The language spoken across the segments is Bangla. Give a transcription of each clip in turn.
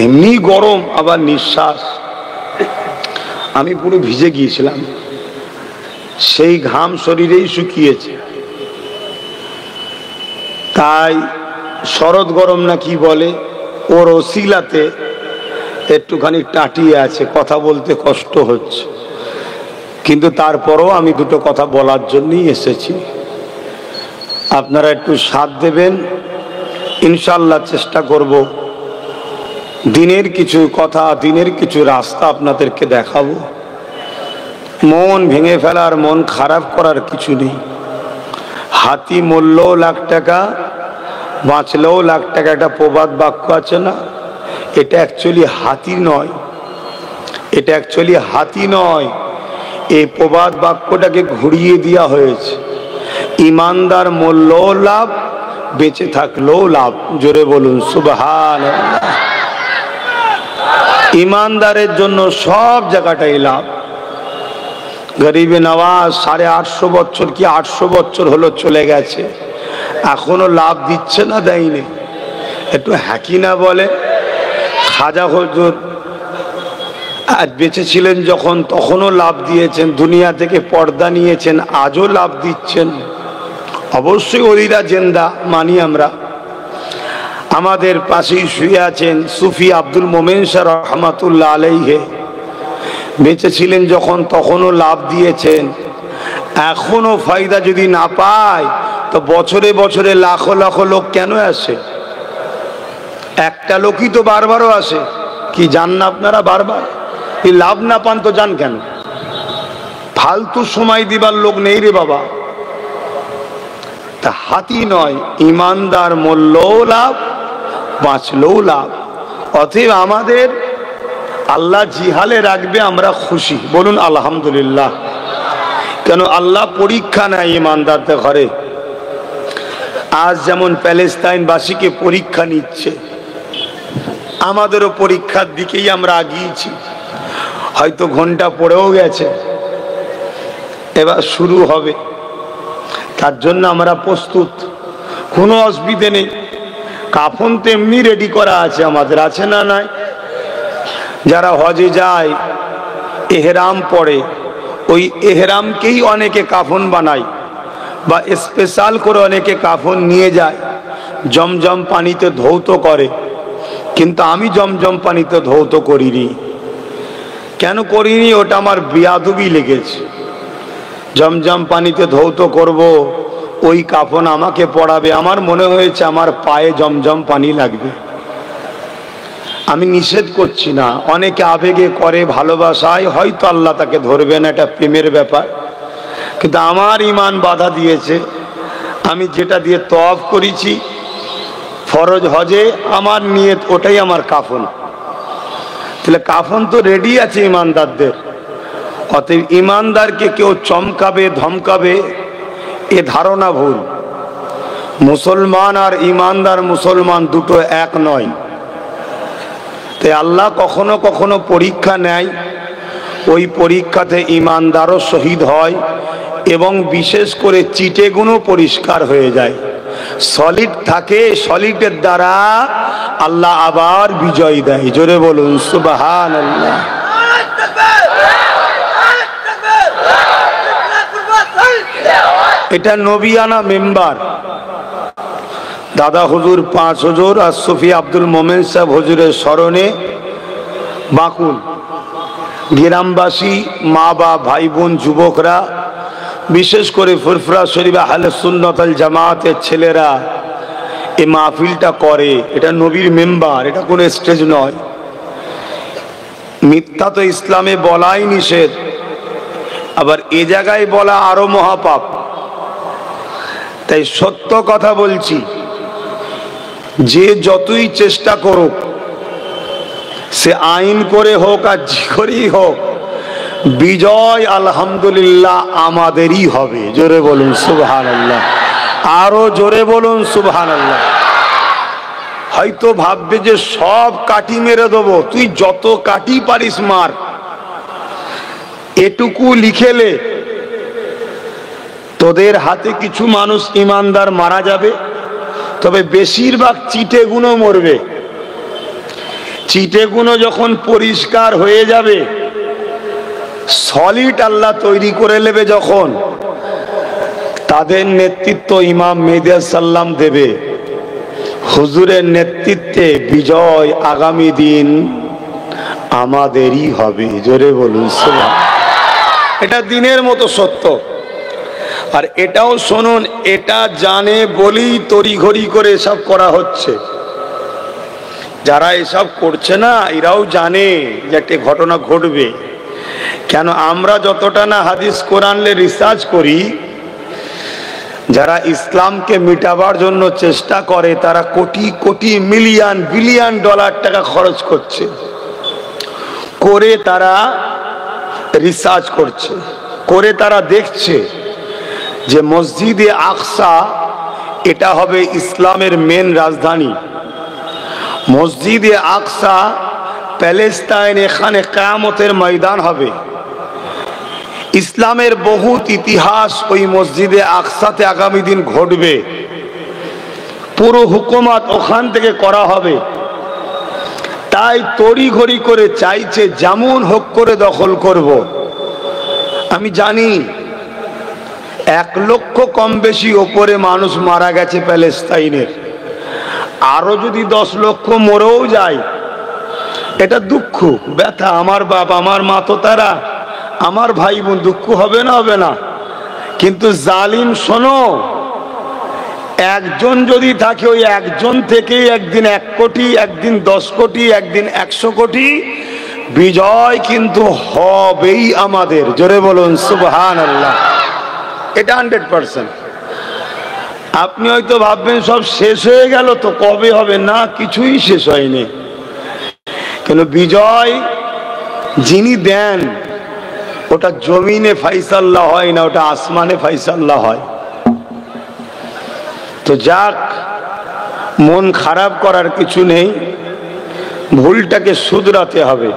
এমনি গরম, আবার নিঃশ্বাস। আমি পুরো ভিজে গিয়েছিলাম, সেই ঘাম শরীরেই শুকিয়েছে। তাই শরৎ গরম না কি বলে, ওর ওসিলাতে একটুখানি টাটিয়ে আছে, কথা বলতে কষ্ট হচ্ছে, কিন্তু তারপরও আমি দুটো কথা বলার জন্যই এসেছি। আপনারা একটু সাথ দেবেন, ইনশাআল্লাহ চেষ্টা করব দিনের কিছু কথা, দিনের কিছু রাস্তা আপনাদেরকে দেখাবো। মন ভেঙে ফেলার, মন খারাপ করার কিছু নেই। হাতি মরলেও লাখ টাকা, বাঁচলেও লাখ টাকা, একটা প্রবাদ বাক্য আছে না? এটা অ্যাকচুয়ালি হাতি নয়, এটা অ্যাকচুয়ালি হাতি নয়। এই প্রবাদ বাক্যটাকে ঘুরিয়ে দেওয়া হয়েছে। ইমানদার মরলেও লাভ, বেঁচে থাকলেও লাভ। জোরে বলুন সুবহানাল্লাহ। ইমানদারের জন্য সব জায়গাটাই লাভ। গরিবে নওয়াজ 850 বছর কি 800 বছর হলো চলে গেছে, এখনো লাভ দিচ্ছে না, দেয়নি? একটু হ্যাকি না বলে? খাজা হুজুর আজ বেঁচে ছিলেন যখন, তখনও লাভ দিয়েছেন, দুনিয়া থেকে পর্দা নিয়েছেন, আজও লাভ দিচ্ছেন। অবশ্যই ওলিরা জেন্দা মানি আমরা। আমাদের পাশেই শুয়ে আছেন সুফি আব্দুল মোমেন শাহ রহমাতুল্লাহ আলাইহি, বেঁচে ছিলেন যখন তখনও লাভ দিয়েছেন, এখনো ফায়দা যদি না পায় তো বছরে বছরে লাখো লাখো লোক কেন আসে? একটা লোকই তো বারবারও আসে। কি জান না আপনারা? বারবার এই লাভ না পান তো যান কেন? ফালতু সময় দিবার লোক নেই রে বাবা। তা হাতি নয়, ইমানদার মরলেও লাভ, বাঁচলেও লাভ। অতএব আমাদের আল্লাহ জিহালে রাখবে, আমরা খুশি। বলুন আলহামদুলিল্লাহ। কেন আল্লাহ পরীক্ষা নেয় ইমানদারদের ঘরে। আজ যেমন প্যালেস্তাইনবাসীকে পরীক্ষা নিচ্ছে, আমাদেরও পরীক্ষার দিকেই আমরা আগিয়েছি। হয়তো ঘন্টা পড়েও গেছে, এবার শুরু হবে। তার জন্য আমরা প্রস্তুত, কোনো অসুবিধে নেই। কাফন তো এমনি রেডি করা আছে আমাদের, আছে না? নাই? যারা হজে যায়, এহরাম পরে, ওই এহরামকেই অনেকে কাফন বানায়, বা স্পেশাল করে অনেকে কাফন নিয়ে যায়, জমজম পানিতে ধৌত করে। কিন্তু আমি জমজম পানিতে ধৌত করিনি। কেন করিনি? ওটা আমার বেয়াদবি লেগেছে। জমজম পানিতে ধৌত করব, ওই কাফন আমাকে পড়াবে, আমার মনে হয়েছে আমার পায়ে জমজম পানি লাগবে। আমি নিষেধ করছি না, অনেকে আবেগে করে, ভালোবাসায়, হয়তো আল্লাহ তাকে ধরবেন, এটা প্রেমের ব্যাপার। কিন্তু আমার ইমান বাধা দিয়েছে। আমি যেটা দিয়ে তওয়াফ করেছি ফরজ হজে, আমার নিয়ত ওটাই আমার কাফন। তাহলে কাফন তো রেডি আছে ইমানদারদের। অতএব ইমানদারকে কেউ চমকাবে, ধমকাবে, এ ধারণা ভুল। মুসলমান আর ইমানদার মুসলমান দুটো এক নয়। তাই আল্লাহ কখনো কখনো পরীক্ষা নেয়, ওই পরীক্ষাতে ইমানদারও শহীদ হয়, এবং বিশেষ করে চিটেগুলো পরিষ্কার হয়ে যায়। সলিড থাকে, সলিডের দ্বারা আল্লাহ আবার বিজয় দেয়। জোরে বলুন সুবহানাল্লাহ। এটা নবিয়ানা মেম্বার দাদা হুজুর 5 হুজুর আর সুফি আব্দুল মোমেন সাহেব হুজুরের স্মরণে বাকুল গ্রামবাসী, মা বাপ, ভাই বোন, যুবকরা, বিশেষ করে ফুরফুরা শরীফ আহলে সুন্নাত ওয়াল জামাতের ছেলেরা এই মাহফিলটা করে। এটা নবীর মেম্বার, এটা কোনো স্টেজ নয়। মিথ্যা তো ইসলামে বলাই নিষেধ, আবার এ জায়গায় বলা আরো মহাপাপ। তাই সত্য কথা বলছি, যে যতই চেষ্টা করুক, সে আইন করে হোক আর যে করেই হোক, বিজয় আলহামদুলিল্লাহ আমাদেরই হবে। জোরে বলুন সুবহানাল্লাহ। আরো জোরে বলুন সুবহানাল্লাহ। হয়তো ভাববে যে সব কাঠি মেরে দেবো, তুই যত কাঠি পারিস মার, এটুকু লিখেলে তোদের হাতে কিছু মানুষ ইমানদার মারা যাবে, তবে বেশিরভাগ চিটেগুলো মরবে। চিটেগুলো যখন পরিষ্কার হয়ে যাবে, সলিড আল্লাহ তৈরি করে নেবে, যখন তাদের নেতৃত্ব ইমাম মেহেদী সাল্লাম দেবে। হুজুরের নেতৃত্বে বিজয় আগামী দিন আমাদেরই হবে। জোরে বলুন সুবহানাল্লাহ। এটা দিনের মতো সত্য। আর এটাও শুনুন, এটা জানে বলেই তড়িঘড়ি করে এসব করা হচ্ছে। যারা এসব করছে না, এরাও জানে যে একটা ঘটনা ঘটবে। কেন আমরা যতটা না হাদিস কোরআনে রিসার্চ করি, যারা ইসলামকে মিটাবার জন্য চেষ্টা করে তারা crore crore million billion dollar টাকা খরচ করছে, করে তারা রিসার্চ করছে, করে তারা দেখছে যে মসজিদে আকসা এটা হবে ইসলামের মেন রাজধানী। মসজিদে আকসা প্যালেস্তাইন, এখানে কিয়ামতের ময়দান হবে। ইসলামের বহুত ইতিহাস ওই মসজিদে আকসাতে আগামী দিন ঘটবে। পুরো হুকুমত ওখান থেকে করা হবে। তাই তড়িঘড়ি করে চাইছে যেমন হোক করে দখল করব। আমি জানি 1 লক্ষ কম বেশি ওপরে মানুষ মারা গেছে প্যালেস্তাইনের। আরো যদি 10 লক্ষ মরেও যায়, এটা দুঃখ ব্যথা। আমার বাপ আমার মা তো তারা, আমার ভাই বোন, দুঃখ হবে না? হবে না। কিন্তু জালিম শোনো, একজন যদি থাকে, ওই একজন থেকে একদিন 1 কোটি, একদিন 10 কোটি, একদিন 100 কোটি, বিজয় কিন্তু হবেই আমাদের। জোরে বলুন সুবহানাল্লাহ। এটা 100%। আপনি হয়তো ভাববেন সব শেষ হয়ে গেল, তো কবে হবে? না, কিছুই শেষ হয়নি। কেন বিজয় যিনি দেন, ওটা জমিনে ফাইসাল্লাহ হয় না, ওটা আসমানে ফাইসাল্লাহ হয়। তো যাক, মন খারাপ করার কিছু নেই, ভুলটাকে শুধরাতে হবে।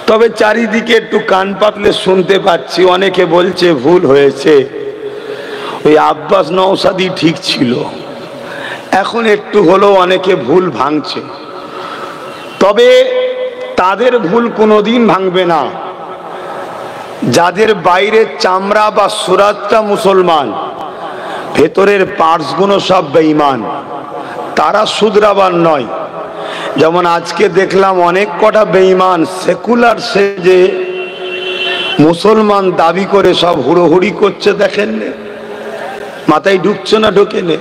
তবে চারিদিকে একটু কান পাতলে শুনতে পাচ্ছি অনেকে বলছে ভুল হয়েছে, ওই আব্বাস নওশাদই ঠিক ছিল। এখন একটু হলেও অনেকে ভুল ভাঙছে। তবে তাদের ভুল কোনোদিন ভাঙবে না যাদের বাইরের চামড়া বা সুরাতটা মুসলমান, ভেতরের পার্টসগুলো সব বেঈমান। তারা শুধরাবার নয়। যেমন আজকে দেখলাম অনেক কটা বেঈমান সেকুলার সেজে মুসলমান দাবি করে সব হুড়োহুড়ি করছে, দেখেন মাথায় ঢুকছে না? ঢোকে নে।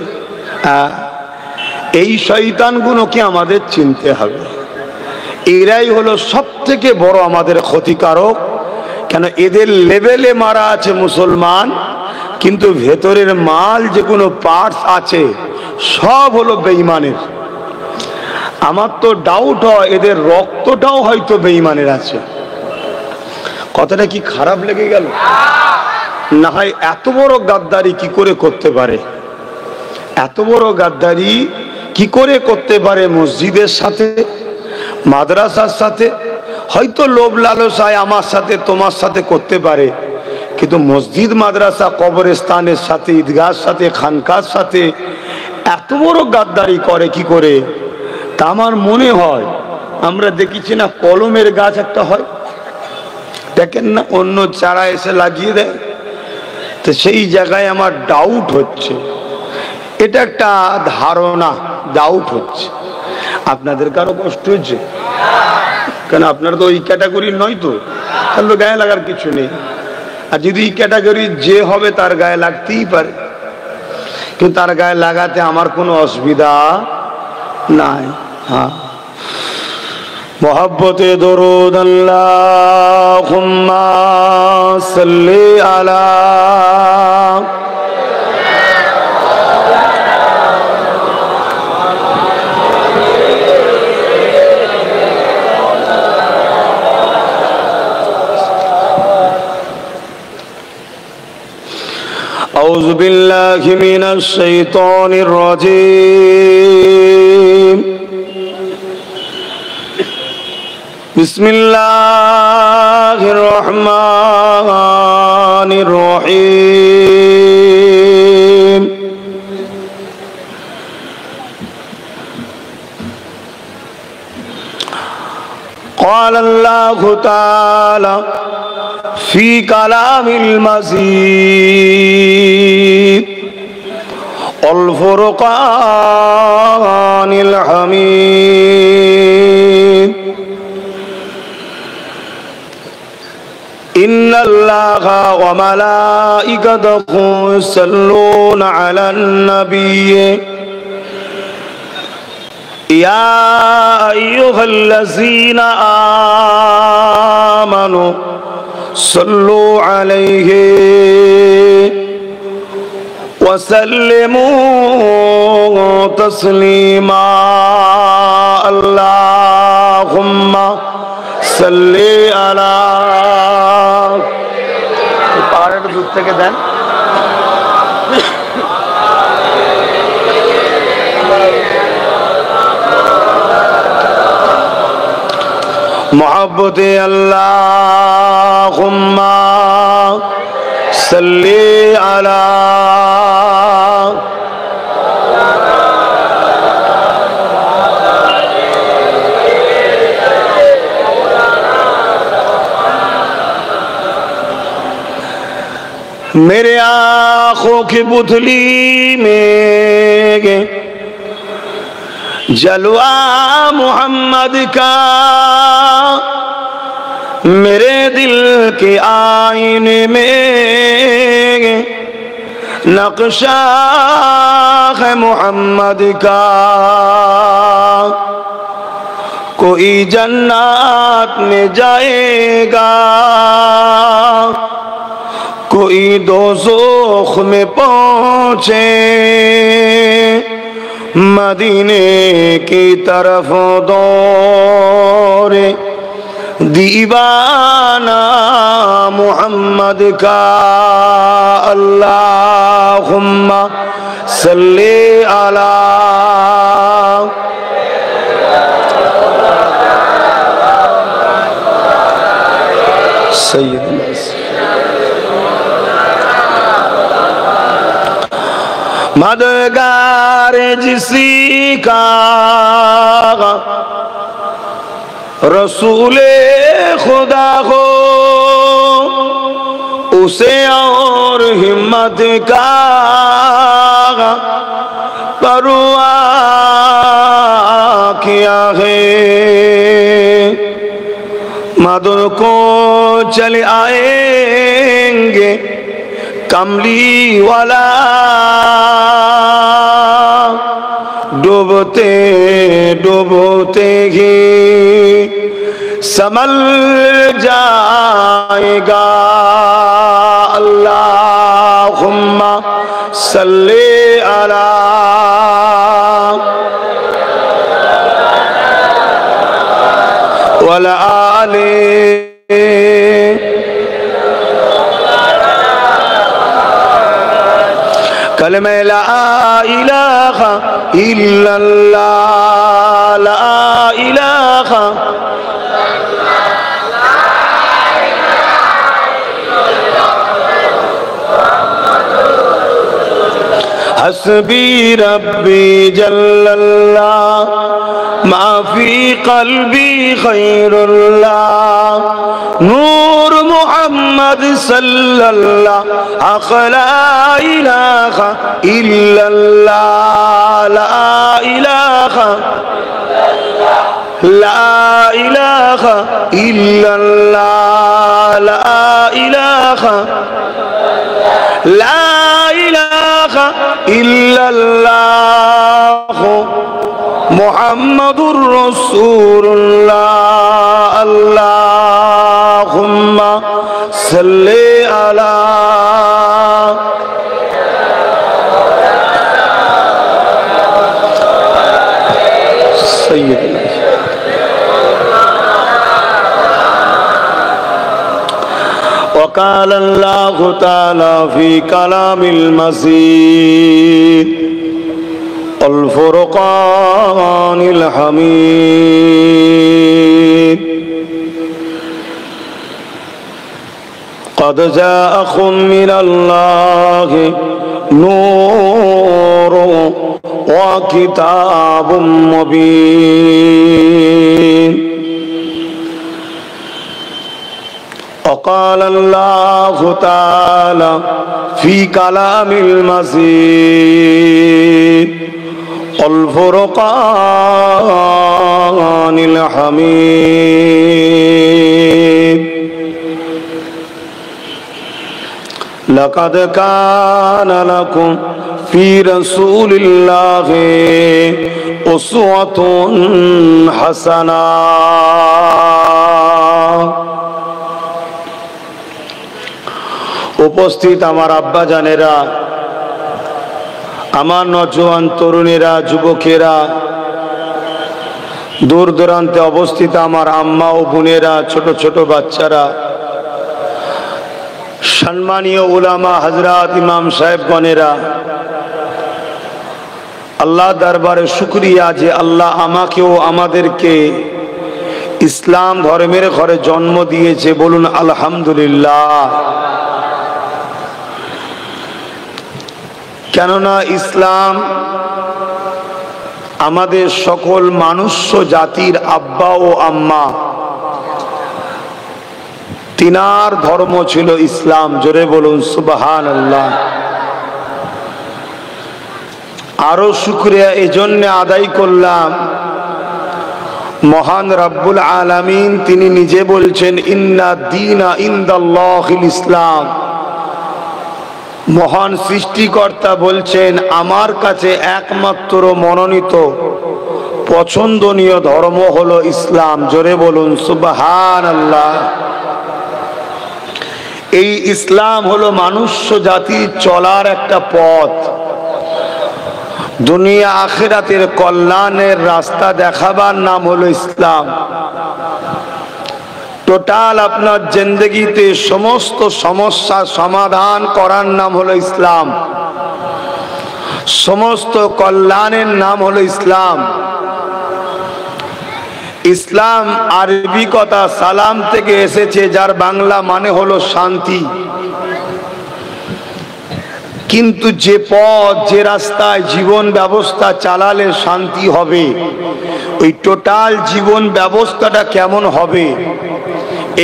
এই শয়তানগুলোকে আমাদের চিনতে হবে। এরাই হলো সব থেকে বড় আমাদের ক্ষতিকারক। কেন এদের লেভেলে মারা আছে মুসলমান, কিন্তু ভেতরের মাল যে কোনো পার্টস আছে সব হলো বেঈমানের। আমার তো ডাউট হয় এদের রক্তটাও হয়তো বেঈমানের আছে। কথাটা কি খারাপ লেগে গেল? না হয় এত বড় গাদ্দারি কি করে করতে পারে? এত বড় গাদ্দারি কি করে করতে পারে মসজিদের সাথে, মাদ্রাসার সাথে? হয়তো লোভ লালসায় আমার সাথে তোমার সাথে করতে পারে, কিন্তু মসজিদ, মাদ্রাসা, কবরস্থানের সাথে, ঈদগাহর সাথে, খানকার সাথে এত বড় গাদ্দারি করে কি করে? তা আমার মনে হয়, আমরা দেখেছি না কলমের গাছ একটা হয়, দেখেন না, অন্য চারা এসে লাগিয়ে দেয়। তো সেই জায়গায় আমার ডাউট হচ্ছে, এটা একটা ধারণা, ডাউট হচ্ছে। আপনাদের কারো কষ্ট হচ্ছে? কেন আপনারা তো ওই ক্যাটাগরির নয়, তো তাহলে গায়ে লাগার কিছু নেই। আর যদি এই ক্যাটাগরি যে হবে তার গায়ে লাগতেই পারে, কিন্তু তার গায়ে লাগাতে আমার কোনো অসুবিধা নাই। হ্যাঁ, মোহাব্বতে দরুদ আল্লাহুম্মা সাল্লি আলা أعوذ بالله من الشيطان الرجيم بسم الله الرحمن الرحيم قال الله تعالى في كلام المزيد الفرقان الحميد إن الله وملائكته يصلون على النبي يا أيها الذين آمنوا صلوا عليه وسلموا تسليما اللهم صل على পাহাড়ের দূর থেকে দেন मोहब्बते अल्लाहुम्मा सल्ली अला मेरे आँखों की पुतली में जलवा मोहम्मद का मेरे दिल के आईने में नक्शा है मोहम्मद का कोई जन्नत में जाएगा कोई दोज़ख में पहुँचे मदीने की तरफ दौड़े दीवाना मोहम्मद का अल्लाहुम्मा सल्ली अला सय्यदना मददगार जिसी का रसूले खुदा हो उसे और हिम्मत का परवाह किया है मदद को चले आएंगे कमली वाला डूबते डूबते ही संभल जाएगा अल्लाहुम्मा सल्ली अला वल आले कलमे ला इलाहा इल्लल्लाह ला इलाहा हस्बी रब्बी जल्लल्लाह माफी कल्बी खैरुल्लाह नूर मोहम्मद सल्लल्लाह अखला इलाहा इल्लल्लाह ला इलाहा इल्लल्लाह ला इलाहा इल्लल्लाह मुहम्मदुर रसूलुल्लाह अल्लाहुम्मा सल्ली अला सय्यदना وقال الله تعالى في كلام المزيد الفرقان الحميد قد جاءكم من الله نور وكتاب مبين وقال الله تعالى في كلام المجيد والفرقان الحميد لقد كان لكم في رسول الله أسوة حسنة উপস্থিত আমার আব্বা জানেরা, আমার নওজোয়ান তরুণেরা, যুবকেরা, দূর দূরান্তে অবস্থিত আমার আম্মা ও বোনেরা, ছোট ছোট বাচ্চারা, সম্মানীয় উলামা হযরত ইমাম সাহেবগণেরা, আল্লাহ দরবারে শুকরিয়া যে আল্লাহ আমাকেও আমাদেরকে ইসলাম ধর্মের ঘরে জন্ম দিয়েছে। বলুন আলহামদুলিল্লাহ। কেননা ইসলাম আমাদের সকল মানুষ্য জাতির আব্বা ও আম্মা, তিনার ধর্ম ছিল ইসলাম। জোরে বলুন সুবহানাল্লাহ। আরো শুকরিয়া এজন্য আদায় করলাম, মহান রব্বুল আলামিন তিনি নিজে বলছেন ইন্না দীনা ইনদাল্লাহিল ইসলাম। মহান সৃষ্টিকর্তা বলছেন আমার কাছে একমাত্র মনোনীত পছন্দনীয় ধর্ম হলো ইসলাম। জোরে বলুন সুবহানাল্লাহ। এই ইসলাম হলো মানুষ্য জাতির চলার একটা পথ, দুনিয়া আখিরাতের কল্যাণের রাস্তা দেখাবার নাম হলো ইসলাম। টোটাল আপনার জিন্দেগিতে সমস্ত সমস্যা সমাধান করার নাম হলো ইসলাম, সমস্ত কল্যাণের নাম হলো ইসলাম। ইসলাম আরবি কথা সালাম থেকে এসেছে, যার বাংলা মানে হলো শান্তি। কিন্তু যে পথ, যে রাস্তায় জীবন ব্যবস্থা চালালে শান্তি হবে, ওই টোটাল জীবন ব্যবস্থাটা কেমন হবে,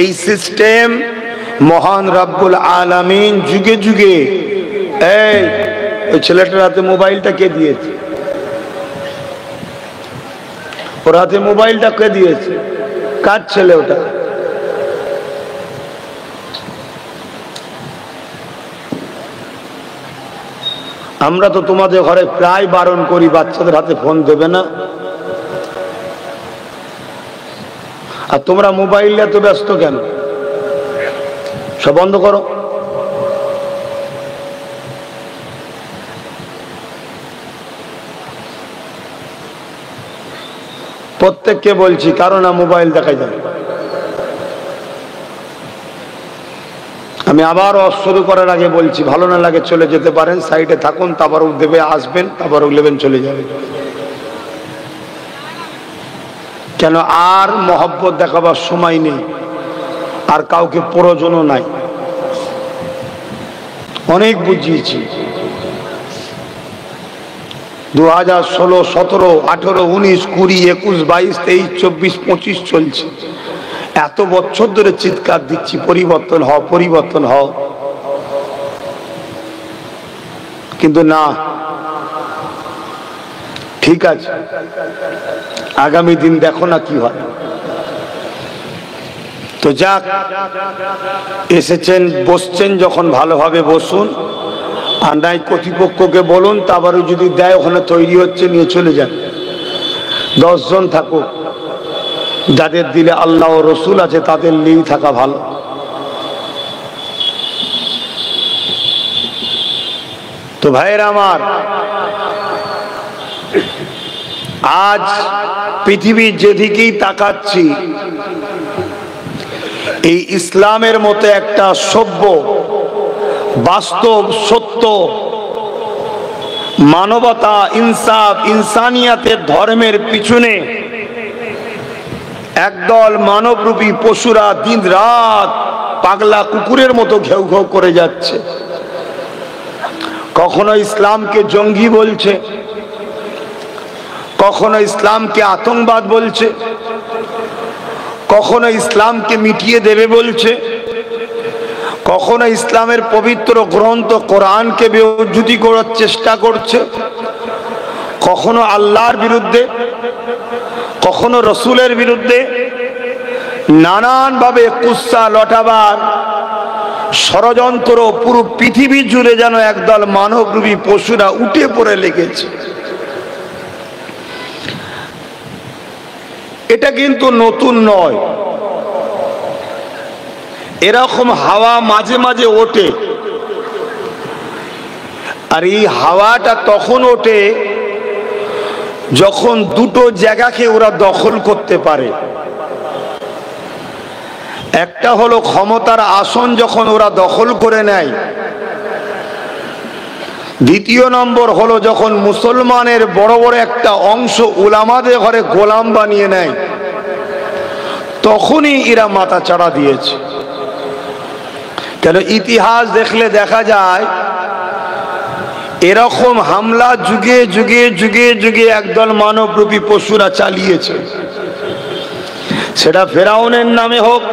এই সিস্টেম মহান রব্বুল আলামিন যুগে যুগে। এই ওই ছেলেটার হাতে মোবাইলটা কে দিয়েছে? ওর হাতে মোবাইলটা কে দিয়েছে? কার ছেলে ওটা? আমরা তো তোমাদের ঘরে প্রায় বারণ করি বাচ্চাদের হাতে ফোন দেবে না, আর তোমরা মোবাইল এত ব্যস্ত কেন? সব বন্ধ করো। প্রত্যেককে বলছি, কারণ মোবাইল দেখাই যাবে। আমি আবার শুরু করার আগে বলছি, ভালো না লাগে চলে যেতে পারেন, সাইডে থাকুন, তাবারুক দেবে, আসবেন, তাবারুক নেবেন, চলে যাবে। কেন আর মহব্বত দেখাবার সময় নেই, আর কাউকে প্রয়োজনও নাই। অনেক বুঝিয়েছি। 2016, 17, 18, 19, 20, 21, 22, 23, 24, 25 চলছে। এত বছর ধরে চিৎকার দিচ্ছি পরিবর্তন হও, পরিবর্তন হও, কিন্তু না। ঠিক আছে, আগামী দিন দেখো না কি হয়। তো যাক, এসেছেন, বসছেন যখন ভালোভাবে বসুন, আর নাই কর্তৃপক্ষকে বলুন, তারপরে যদি দেয় ওখানে তৈরি হচ্ছে, নিয়ে চলে যান। 10 জন থাকুক, যাদের দিলে আল্লাহ ও রসুল আছে তাদের নিয়েই থাকা ভালো। তো ভাইয়েরা আমার, আজ পৃথিবীর যেদিকেই তাকাচ্ছি, এই ইসলামের মতো একটা সভ্য, বাস্তব, সত্য, মানবতা, ইনসাফ, ইনসানিয়াতের ধর্মের পিছনে একদল মানবরূপী পশুরা দিন রাত পাগলা কুকুরের মতো ঘেউ ঘেউ করে যাচ্ছে। কখনো ইসলামকে জঙ্গি বলছে, কখনো ইসলামকে আতঙ্কবাদ বলছে, কখনো ইসলামকে মিটিয়ে দেবে বলছে, কখনো ইসলামের পবিত্র গ্রন্থ কোরআনকে বেইজ্জতি করার চেষ্টা করছে, কখনো আল্লাহর বিরুদ্ধে, কখনো রসুলের বিরুদ্ধে নানানভাবে কুৎসা লটাবার ষড়যন্ত্র পুরো পৃথিবী জুড়ে যেন একদল মানবরূপী পশুরা উঠে পড়ে লেগেছে। এটা কিন্তু নতুন নয়, এরকম হাওয়া মাঝে মাঝে ওঠে। আর এই হাওয়াটা তখন ওঠে যখন দুটো জায়গাকে ওরা দখল করতে পারে। একটা হলো ক্ষমতার আসন যখন ওরা দখল করে নেয়, দ্বিতীয় নম্বর হলো যখন মুসলমানের বড় বড় একটা অংশ উলামাদের ঘরে গোলাম বানিয়ে নেয়, তখনই এরা মাথা চাড়া দিয়েছে। কেন ইতিহাস দেখলে দেখা যায় এরকম হামলা যুগে যুগে যুগে যুগে একদল মানবরূপী পশুরা চালিয়েছে। সেটা ফেরাউনের নামে হোক,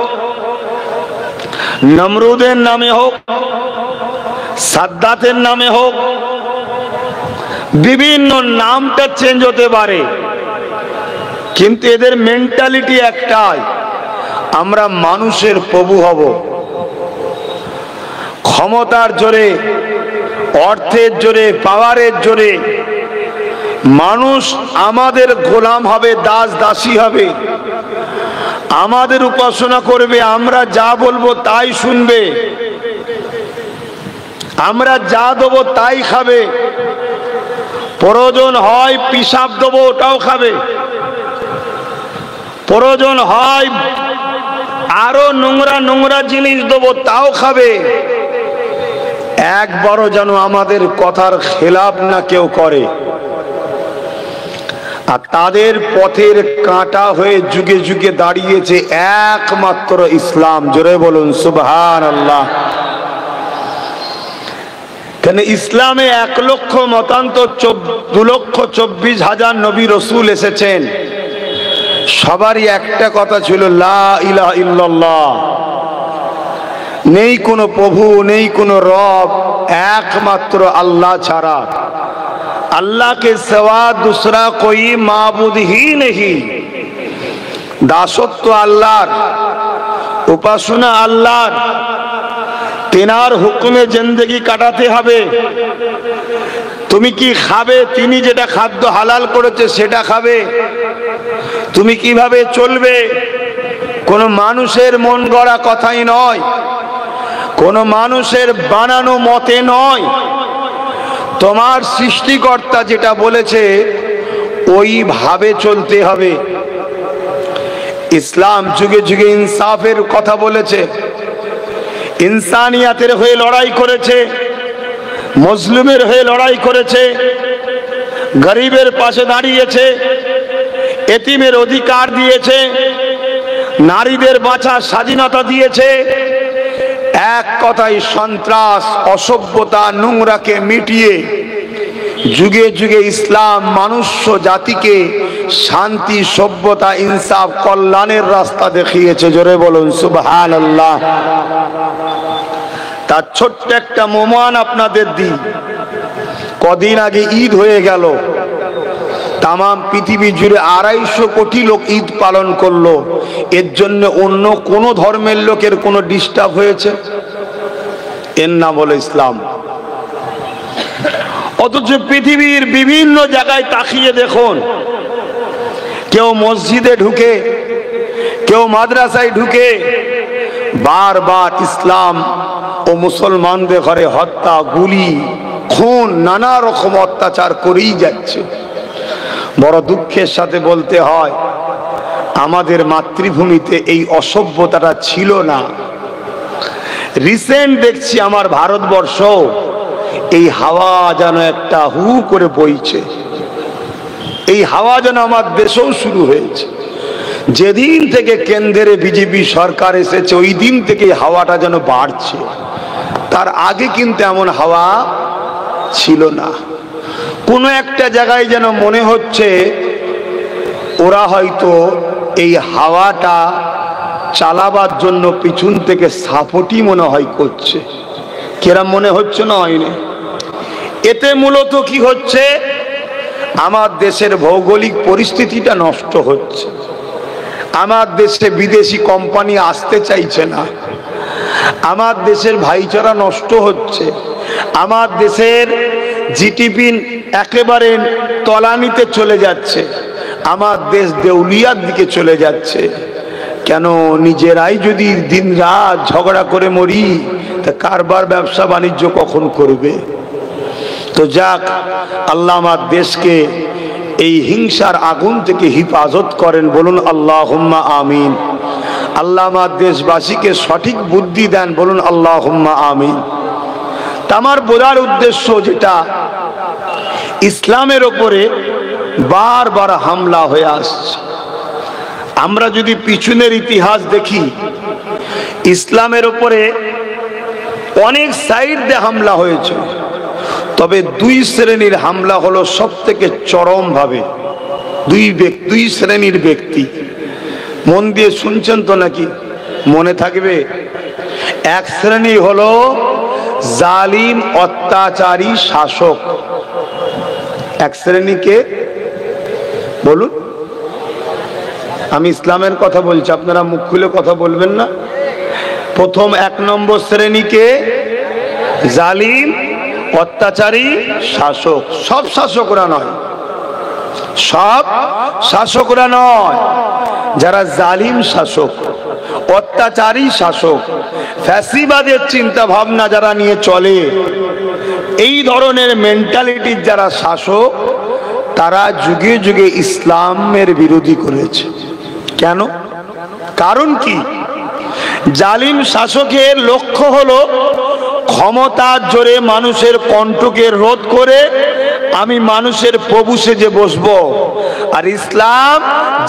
নমরুদের নামে হোক, সাদ্দাতের নামে হোক, বিভিন্ন নামটা চেঞ্জ হতে পারে, কিন্তু এদের মেন্টালিটি একটাই, আমরা মানুষের প্রভু হব। ক্ষমতার জোরে, অর্থের জোরে, পাওয়ারের জোরে মানুষ আমাদের গোলাম হবে, দাস দাসী হবে, আমাদের উপাসনা করবে, আমরা যা বলবো তাই শুনবে, আমরা যা দেবো তাই খাবে, প্রয়োজন হয় পিসাব দেবো ওটাও খাবে, প্রয়োজন হয় আরো নোংরা নোংরা জিনিস দেবো তাও খাবে। একবারও যেন আমাদের কথার খেলাপ না কেউ করে। আর তাদের পথের কাঁটা হয়ে যুগে যুগে দাঁড়িয়েছে একমাত্র ইসলাম। জোরে বলুন সুবহানাল্লাহ। কেন ইসলামে 1 লক্ষ মতান্তর 2,24,000 নবী রসুল এসেছেন, সবারই একটা কথা ছিল লা ইলাহা ইল্লাল্লাহ। নেই কোনো প্রভু, নেই কোনো রব, একমাত্র আল্লাহ ছাড়া। अल्लाह के सिवा दूसरा कोई माबूद ही नहीं। दासत्व আল্লাহর, উপাসনা আল্লাহর, তেনার হুকুমে জিন্দেগি কাটাতে হবে। তুমি কি খাবে, তিনি যেটা খাদ্য হালাল করেছে সেটা খাবে। তুমি কিভাবে চলবে, কোন মানুষের মন গড়া কথাই নয়, কোন মানুষের বানানো মতে নয়। তোমার সৃষ্টিকর্তা যেটা বলেছে ওইভাবে চলতে হবে। ইসলাম যুগে যুগে ইনসাফের কথা বলেছে, ইনসানিয়াতের হয়ে লড়াই করেছে, মুসলিমের হয়ে লড়াই করেছে, গরিবের পাশে দাঁড়িয়েছে, এতিমের অধিকার দিয়েছে, নারীদের বাঁচার স্বাধীনতা দিয়েছে। এক কথায় সন্ত্রাস, অসভ্যতা, নোংরাকে মিটিয়ে যুগে যুগে ইসলাম মানুষ জাতিকে শান্তি, সভ্যতা, ইনসাফ, কল্যাণের রাস্তা দেখিয়েছে। জোরে বলুন সুবহানাল্লাহ। তার ছোট্ট একটা প্রমাণ আপনাদের দিই। কদিন আগে ঈদ হয়ে গেল, তাম পৃথিবী জুড়ে 250 কোটি লোক ঈদ পালন করলো। এর জন্য অন্য কোন ধর্মের লোকের কোনো ডিস্টার্ব হয়েছে? এর নাম হলো ইসলাম। অথচ পৃথিবীর বিভিন্ন জায়গায় তাকিয়ে দেখুন, কেউ মসজিদে ঢুকে, কেউ মাদ্রাসায় ঢুকে, বারবার ইসলাম ও মুসলমানদের ঘরে হত্যা, গুলি, খুন, নানা রকম অত্যাচার করেই যাচ্ছে। বড় দুঃখের সাথে বলতে হয়, আমাদের মাতৃভূমিতে এই অসভ্যতাটা ছিল না। রিসেন্ট দেখছি আমার ভারতবর্ষ এই হাওয়া যেন একটা হু করে বইছে। এই হাওয়া যেন আমার দেশেও শুরু হয়েছে। যেদিন থেকে কেন্দ্রে বিজেপি সরকার এসেছে ওই দিন থেকে হাওয়াটা যেন বাড়ছে। তার আগে কিন্তু এমন হাওয়া ছিল না। কোনো একটা জায়গায় যেন মনে হচ্ছে ওরা হয়তো এই হাওয়াটা চালাবার জন্য পিছন থেকে সাপোর্টই মনে হয় করছে। কেরাম মনে হচ্ছে না? হয়নি। এতে মূলত কি হচ্ছে, আমার দেশের ভৌগোলিক পরিস্থিতিটা নষ্ট হচ্ছে। আমার দেশে বিদেশি কোম্পানি আসতে চাইছে না, আমার দেশের ভাইচারা নষ্ট হচ্ছে, আমার দেশের জিডিপি একেবারে তলানিতে চলে যাচ্ছে, আমার দেশ দেউলিয়ার দিকে চলে যাচ্ছে। কেন? নিজেরাই যদি দিন রাত ঝগড়া করে মরি, তা কারবার ব্যবসা বাণিজ্য কখন করবে? তো যাক, আল্লাহ আমার দেশকে এই হিংসার আগুন থেকে হিফাজত করেন, বলুন আল্লাহুম্মা আমিন। আল্লাহ আমার দেশবাসীকে সঠিক বুদ্ধি দেন, বলুন আল্লাহুম্মা আমিন। তা আমার বোঝার উদ্দেশ্য যেটা, ইসলামের ওপরে বারবার হামলা হয়ে আসছে। আমরা যদি পিছনের ইতিহাস দেখি, ইসলামের ওপরে অনেক সাইড দিয়ে হামলা হয়েছে, তবে দুই শ্রেণীর হামলা হলো সব থেকে চরম ভাবে। দুই শ্রেণীর ব্যক্তি, মন দিয়ে শুনছেন তো নাকি? মনে থাকবে। এক শ্রেণী হলো জালিম অত্যাচারী শাসক। এক শ্রেণীকে বলুন, আমি ইসলামের কথা বলছি, আপনারা মুখ খুলে কথা বলবেন না। প্রথম এক নম্বর শ্রেণীকে জালিম অত্যাচারী শাসক। সব শাসকরা নয়, সব শাসকরা নয়, যারা জালিম শাসক, অত্যাচারী শাসক, ফ্যাসিবাদের চিন্তা ভাবনা যারা নিয়ে চলে, এই ধরনের মেন্টালিটির যারা শাসক, তারা যুগে যুগে ইসলামের বিরোধী করেছে। কেন? কারণ কি? জালিম শাসকের লক্ষ্য হলো ক্ষমতার জোরে মানুষের কণ্ঠকে রোধ করে আমি মানুষের প্রভু সেজে বসবো। আর ইসলাম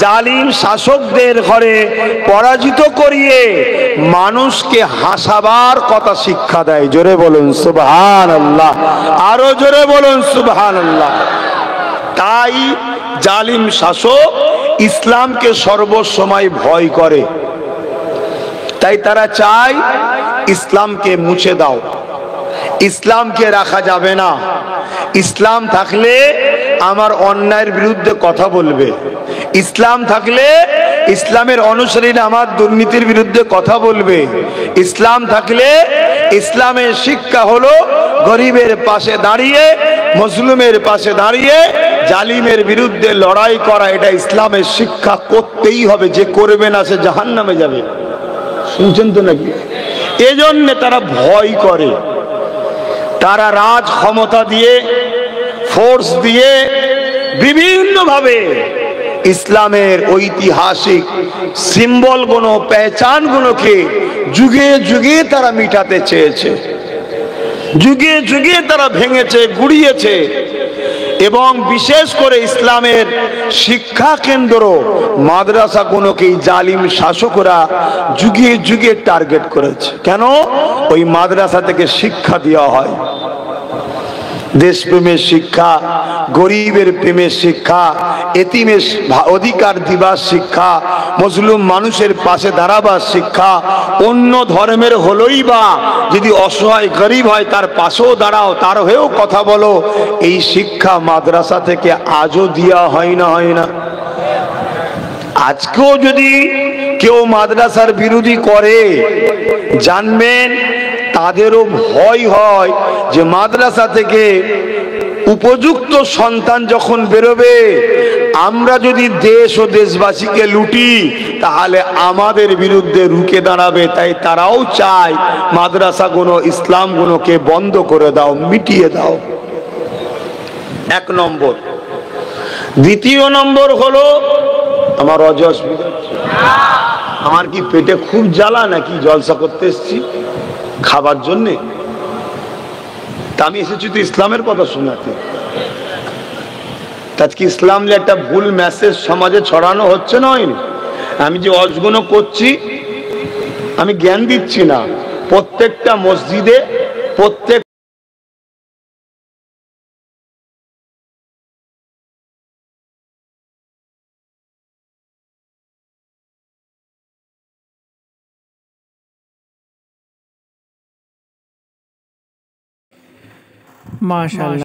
জালিম শাসকদের ঘরে পরাজিত করিয়ে মানুষকে হাসাবার কথা শিক্ষা দেয়। জোরে বলুন সুবহানাল্লাহ, আরো জোরে বলুন সুবহানাল্লাহ। তাই জালিম শাসক ইসলামকে সর্বসময় ভয় করে। তাই তারা চায় ইসলামকে মুছে দাও, ইসলামকে রাখা যাবে না। ইসলাম থাকলে আমার অন্যায়ের বিরুদ্ধে কথা বলবে, ইসলাম থাকলে ইসলামের অনুসারীরা আমার দুর্নীতির বিরুদ্ধে কথা বলবে, ইসলাম থাকলে ইসলামের শিক্ষা হলো গরিবের পাশে দাঁড়িয়ে, মজলুমের পাশে দাঁড়িয়ে জালিমের বিরুদ্ধে লড়াই করা। এটা ইসলামের শিক্ষা, করতেই হবে, যে করবে না সে জাহান্নামে যাবে। শুনছেন তো নাকি? এজন্য তারা ভয় করে। তারা রাজ ক্ষমতা দিয়ে, ফোর্স দিয়ে, বিভিন্ন ভাবে ইসলামের ঐতিহাসিক সিম্বল গুলো, পেহচান গুলোকে যুগে যুগে তারা মিটাতে চেয়েছে, যুগে যুগে তারা ভেঙেছে, গুড়িয়েছে। এবং বিশেষ করে ইসলামের শিক্ষা কেন্দ্র মাদ্রাসা গুলোকে জালিম শাসকরা যুগে যুগে টার্গেট করেছে। কেন? ওই মাদ্রাসা থেকে শিক্ষা দেওয়া হয়, দেশপ্রেমের শিক্ষা, গরিবের প্রেমের শিক্ষা, এতিমের অধিকার দিবার শিক্ষা, মজলুম মানুষের পাশে দাঁড়াবার শিক্ষা। অন্য ধর্মের হলোই বা যদি অসহায় গরিব হয় তার পাশেও দাঁড়াও, তার হয়েও কথা বলো, এই শিক্ষা মাদ্রাসা থেকে আজও দেওয়া হয় না? হয় না? আজকেও যদি কেউ মাদ্রাসার বিরোধী করে, জানবেন তাদেরও ভয় হয় যে মাদ্রাসা থেকে উপযুক্ত সন্তান যখন বেরোবে, আমরা যদি দেশ ও দেশবাসীকে লুটি তাহলে আমাদের বিরুদ্ধে রুখে দাঁড়াবে। তাই তারাও চায় মাদ্রাসাগুলো, ইসলামগুলোকে বন্ধ করে দাও, মিটিয়ে দাও। এক নম্বর। দ্বিতীয় নম্বর হলো, আমার অসুবিধা, আমার কি পেটে খুব জ্বালা নাকি জলসা করতে এসছি খাবার জন্যে? তা আমি এসেছি তো ইসলামের কথা শোনাতে। আজকে ইসলাম যে একটা ভুল মেসেজ সমাজে ছড়ানো হচ্ছে না, হয়নি? আমি যে অজগুনো করছি, আমি জ্ঞান দিচ্ছি না। প্রত্যেকটা মসজিদে, প্রত্যেক মাশাআল্লাহ।